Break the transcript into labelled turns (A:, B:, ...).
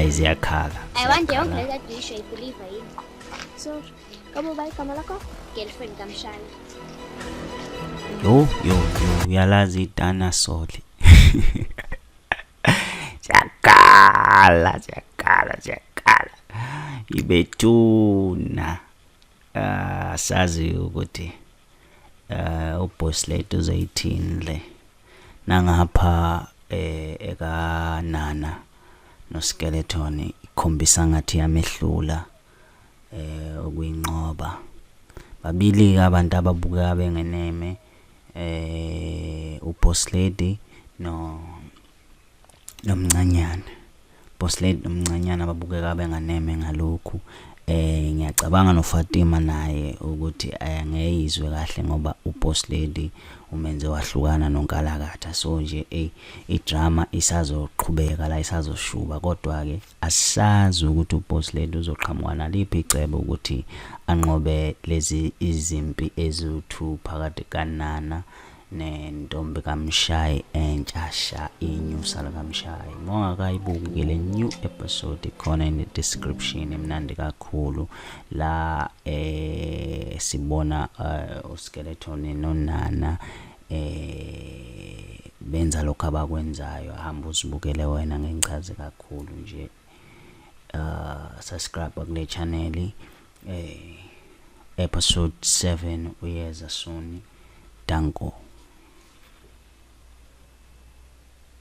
A: ziyakhala.
B: I want yonke le kade uyisho ibelieve yini. So, kama uba igama lakho? Girlfriend kamshaya.
A: Yo, uyalazi idinosaur. Siyakhala. Ibetuna. Sazi ukuthi uBosslady uzoyithini le. Nangapha eka nana no skeleton ikhombisa ngathi yamehlula okuyinqoba. Babili abantu ababuka bengeneme uBosslady nomncanyana. Bosslady nomncanyana babukeka benganeme ngalokhu. Ngiyacabanga noFatima naye ukuthi angeyizwe kahle ngoba uBosslady umenze wahlukana nonkalakatha. So nje idrama isazoqhubeka la isazoshuba, kodwa ke asazi ukuthi uBosslady uzoqhamuka naliphi icebo ukuthi anqobe lezi izimpi ezu2 phakathi kanana nentombi kaMshayi entshasha inyusa lakaMshayi. Mongakayibuki le new episode khona in the description emnandi kakhulu la sibona uskeleton nonana benza lokho abakwenzayo. Hamba uzibukele wena ngencaze kakhulu nje. Subscribe kule channel. Episode 7 uyeza soon. Danko.